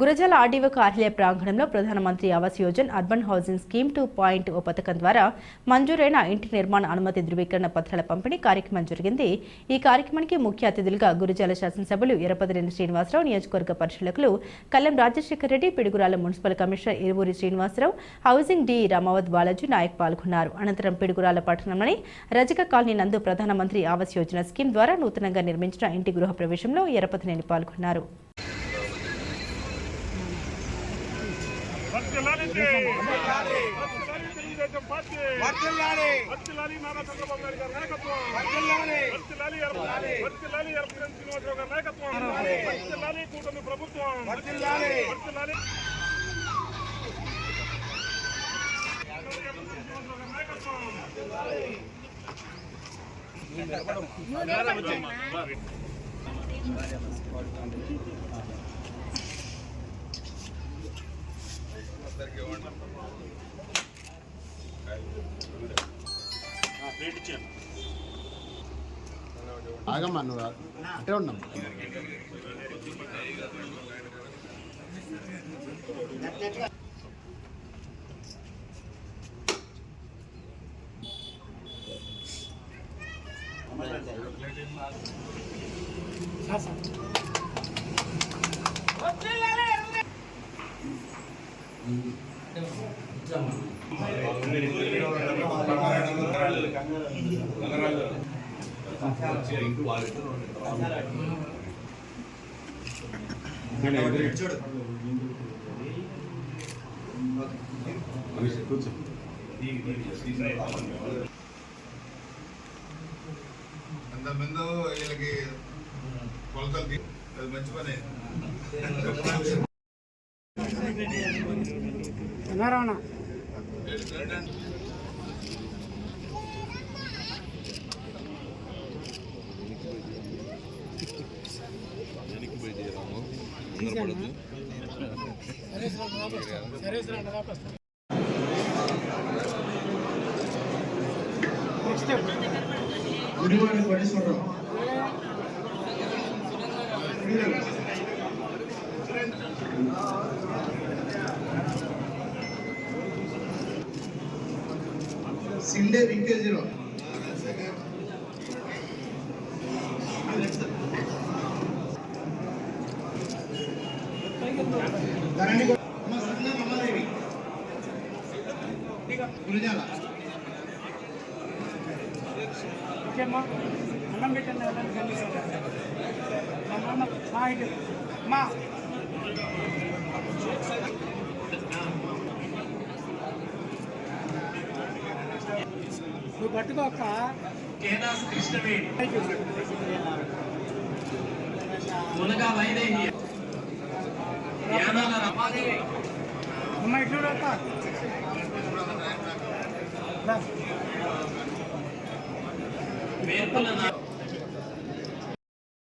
Gurazala RDO కార్యాలయ ప్రాంగణంలో ప్రధానమంత్రి Awas Yojana urban housing scheme 2.0 పథకం ద్వారా మంజూరైన ఇంటి నిర్మాణ అనుమతి ధృవీకరణ పత్రాల పంపిణీ కార్యక్రమం జరిగింది. ఈ కార్యక్రమానికి ముఖ్య అతిథులుగా గురజాల శాసనసభ్యులు ఎర్రపతినేని శ్రీనివాసరావు, నియోజకవర్గ పరిశీలకులు Kallam Rajasekhar Reddy, Piduguralla municipal commissioner Iruvuri Srinivasarao, housing D Ramavath Balaji Naik పాల్గొన్నారు. అనంతరం పిడుగురాల పట్టణంలోని రజక కాలనీ నందు ప్రధానమంత్రి ఆవాస్ యోజన స్కీమ్ ద్వారా నూతనంగా నిర్మించిన ఇంటి గృహ ప్రవేశంలో ఎర్రపతినేని పాల్గొన్నారు. ఆగమ్మా నువ్వు అట్టే ఉన్నాం. అంతమంది వీళ్ళకి కొలతలు అది మంచి పనే. సిండే వింకేజీలో గురజాల అన్నం పెట్టండి. నువ్వు పట్టుకోక అమ్మ ఇట్లు